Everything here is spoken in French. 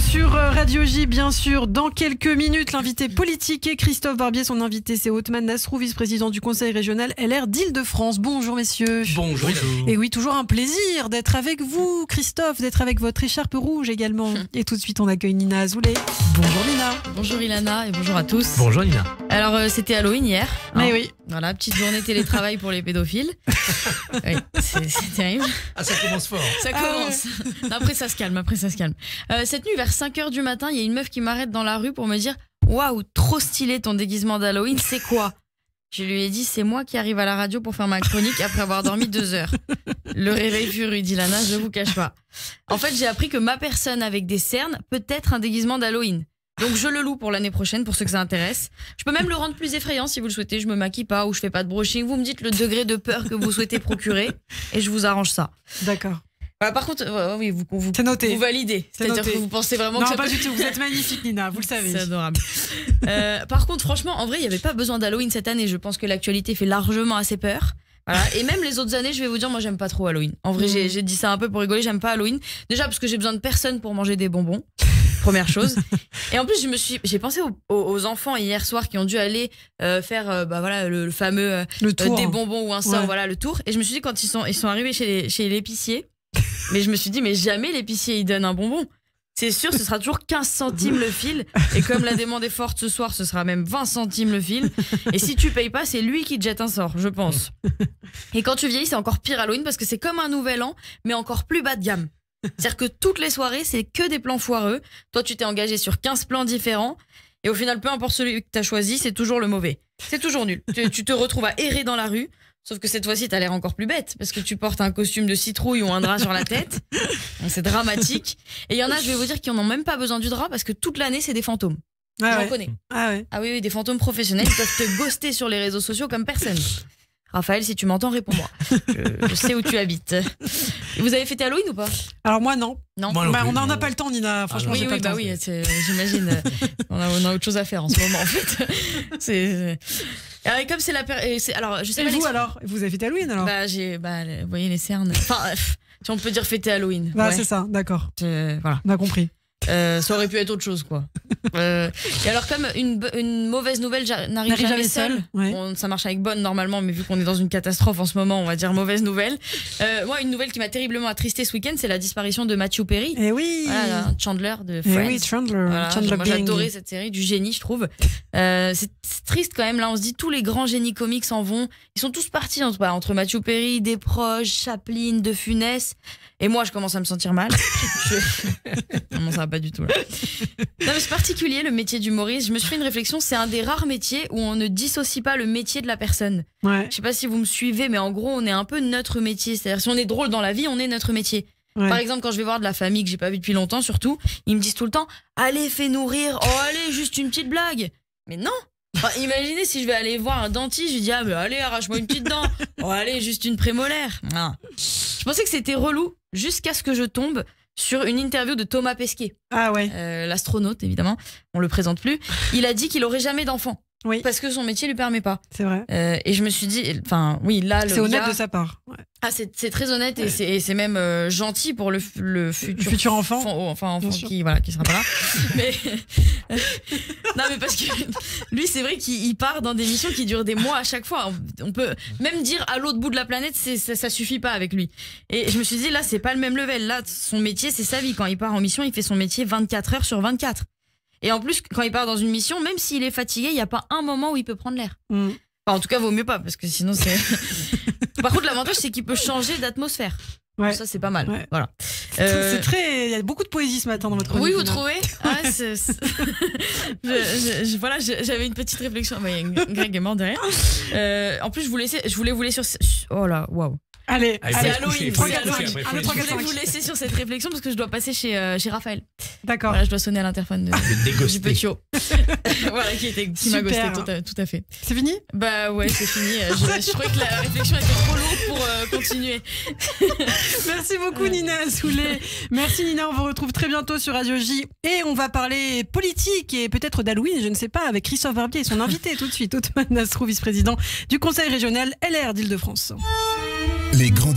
sur Radio J, bien sûr. Dans quelques minutes, l'invité politique est Christophe Barbier. Son invité, c'est Othmane Nasrou, vice-président du Conseil régional LR d'Île-de-France. Bonjour, messieurs. Bonjour. Et oui, toujours un plaisir d'être avec vous, Christophe, d'être avec votre écharpe rouge également. Et tout de suite, on accueille Nina Azoulay. Bonjour, Nina. Bonjour, Ilana, et bonjour à tous. Bonjour, Nina. Alors, c'était Halloween hier. Mais oui. Voilà, petite journée télétravail pour les pédophiles. Oui, c'est terrible. Ah, ça commence fort. Ça commence. Non, après, ça se calme. Cette nuit, vers 5h du matin, il y a une meuf qui m'arrête dans la rue pour me dire « Waouh, trop stylé ton déguisement d'Halloween, c'est quoi ?» Je lui ai dit « C'est moi qui arrive à la radio pour faire ma chronique après avoir dormi 2 heures. » Le réveil fut rude, Ilana, je vous cache pas. En fait, j'ai appris que ma personne avec des cernes peut être un déguisement d'Halloween. Donc je le loue pour l'année prochaine pour ceux que ça intéresse. Je peux même le rendre plus effrayant si vous le souhaitez. Je me maquille pas ou je fais pas de brushing. Vous me dites le degré de peur que vous souhaitez procurer et je vous arrange ça. D'accord. Par contre, oui, vous c'est noté. Vous validez. C'est-à-dire que vous pensez vraiment non, que pas du tout. Vous êtes magnifique, Nina. Vous le savez. C'est adorable. Par contre, franchement, en vrai, il n'y avait pas besoin d'Halloween cette année. Je pense que l'actualité fait largement assez peur. Voilà. Et même les autres années, je vais vous dire, moi, j'aime pas trop Halloween. En vrai, j'ai dit ça un peu pour rigoler. J'aime pas Halloween. Déjà parce que j'ai besoin de personne pour manger des bonbons. Première chose. Et en plus, j'ai pensé aux enfants hier soir qui ont dû aller faire voilà, le fameux le tour, des bonbons ou un sort, ouais. Voilà le tour. Et je me suis dit, quand ils sont arrivés chez l'épicier, mais je me suis dit, mais jamais l'épicier il donne un bonbon. C'est sûr, ce sera toujours 15 centimes le fil. Et comme la demande est forte ce soir, ce sera même 20 centimes le fil. Et si tu payes pas, c'est lui qui te jette un sort, je pense. Et quand tu vieillis, c'est encore pire Halloween parce que c'est comme un nouvel an, mais encore plus bas de gamme. C'est-à-dire que toutes les soirées, c'est que des plans foireux. Toi, tu t'es engagé sur 15 plans différents. Et au final, peu importe celui que tu as choisi, c'est toujours le mauvais. C'est toujours nul. Tu te retrouves à errer dans la rue. Sauf que cette fois-ci, t'as l'air encore plus bête. Parce que tu portes un costume de citrouille ou un drap sur la tête. Donc c'est dramatique. Et il y en a, je vais vous dire, qui n'en ont même pas besoin du drap. Parce que toute l'année, c'est des fantômes. J'en connais. Ah oui, des fantômes professionnels. Ils peuvent te ghoster sur les réseaux sociaux comme personne. Raphaël, si tu m'entends, réponds-moi. Je sais où tu habites. Vous avez fêté Halloween ou pas? Alors moi, non. Non. Bah, on n'en a pas le temps, Nina. Franchement, oui, j'imagine. On a autre chose à faire en ce moment, en fait. Et comme c'est la période. Alors, je sais et pas. Vous alors? Vous avez fêté Halloween alors? Vous voyez les cernes. Enfin, si on peut dire fêter Halloween. Bah, ouais. C'est ça, d'accord. Voilà. On a compris. Ça aurait pu être autre chose, quoi. Et alors, comme une mauvaise nouvelle n'arrive jamais seule, ouais. Bon, ça marche avec bonne normalement, mais vu qu'on est dans une catastrophe en ce moment, on va dire mauvaise nouvelle. Moi, une nouvelle qui m'a terriblement attristé ce week-end, c'est la disparition de Matthew Perry. Et oui. Voilà, Chandler de Friends. Et oui, Chandler. Voilà, Chandler moi, j'adorais cette série, du génie, je trouve. C'est triste quand même. Là, on se dit tous les grands génies comiques s'en vont. Ils sont tous partis entre Matthew Perry, Desproges, Chaplin, De Funès. Et moi, je commence à me sentir mal. Non, ça va pas du tout là. Non, mais c'est particulier le métier d'humoriste. Je me suis fait une réflexion. C'est un des rares métiers où on ne dissocie pas le métier de la personne. Ouais. Je sais pas si vous me suivez, mais en gros, on est un peu notre métier. C'est-à-dire, si on est drôle dans la vie, on est notre métier. Ouais. Par exemple, quand je vais voir de la famille que j'ai pas vue depuis longtemps, surtout, ils me disent tout le temps « Allez, fais-nous rire. Oh, allez, juste une petite blague. » Mais non. Enfin, imaginez si je vais aller voir un dentiste, je lui dis « Ah, mais allez, arrache-moi une petite dent. Oh, allez, juste une prémolaire. » Non. Je pensais que c'était relou jusqu'à ce que je tombe sur une interview de Thomas Pesquet. Ah ouais. L'astronaute, évidemment. On le présente plus. Il a dit qu'il aurait jamais d'enfant. Oui. Parce que son métier lui permet pas. C'est vrai. Et je me suis dit, enfin, oui, là, c'est honnête de sa part. Ouais. Ah, c'est très honnête et c'est même gentil pour le futur enfant. Enfant qui sera pas là. Mais non, mais parce que lui, c'est vrai qu'il part dans des missions qui durent des mois à chaque fois. On peut même dire à l'autre bout de la planète, ça suffit pas avec lui. Et je me suis dit, là, c'est pas le même level. Là, son métier, c'est sa vie. Quand il part en mission, il fait son métier 24 heures sur 24. Et en plus, quand il part dans une mission, même s'il est fatigué, il n'y a pas un moment où il peut prendre l'air. Enfin, en tout cas, vaut mieux pas, parce que sinon c'est... Par contre, l'avantage, c'est qu'il peut changer d'atmosphère. Ouais. Ça, c'est pas mal. Ouais. Voilà. C'est très... Il y a beaucoup de poésie ce matin dans votre chronique. Oui, vous trouvez? Voilà, j'avais une petite réflexion. Mais Greg est mort derrière. En plus, je voulais vous laisser sur... Oh là, waouh. Allez, c'est Halloween. Je voulais vous laisser sur cette réflexion parce que je dois passer chez Raphaël. D'accord. Voilà, je dois sonner à l'interphone du petit haut. Voilà, qui m'a ghosté, tout à fait. C'est fini? Bah ouais, c'est fini. Je croyais que la réflexion était trop lourde pour continuer. Merci beaucoup Nina Azoulay. Merci Nina, on vous retrouve très bientôt sur Radio J. Et on va parler politique et peut-être d'Halloween, je ne sais pas, avec Christophe Barbier et son invité tout de suite, Othmane Nasrou, vice-président du Conseil régional LR d'Île-de-France. Les grands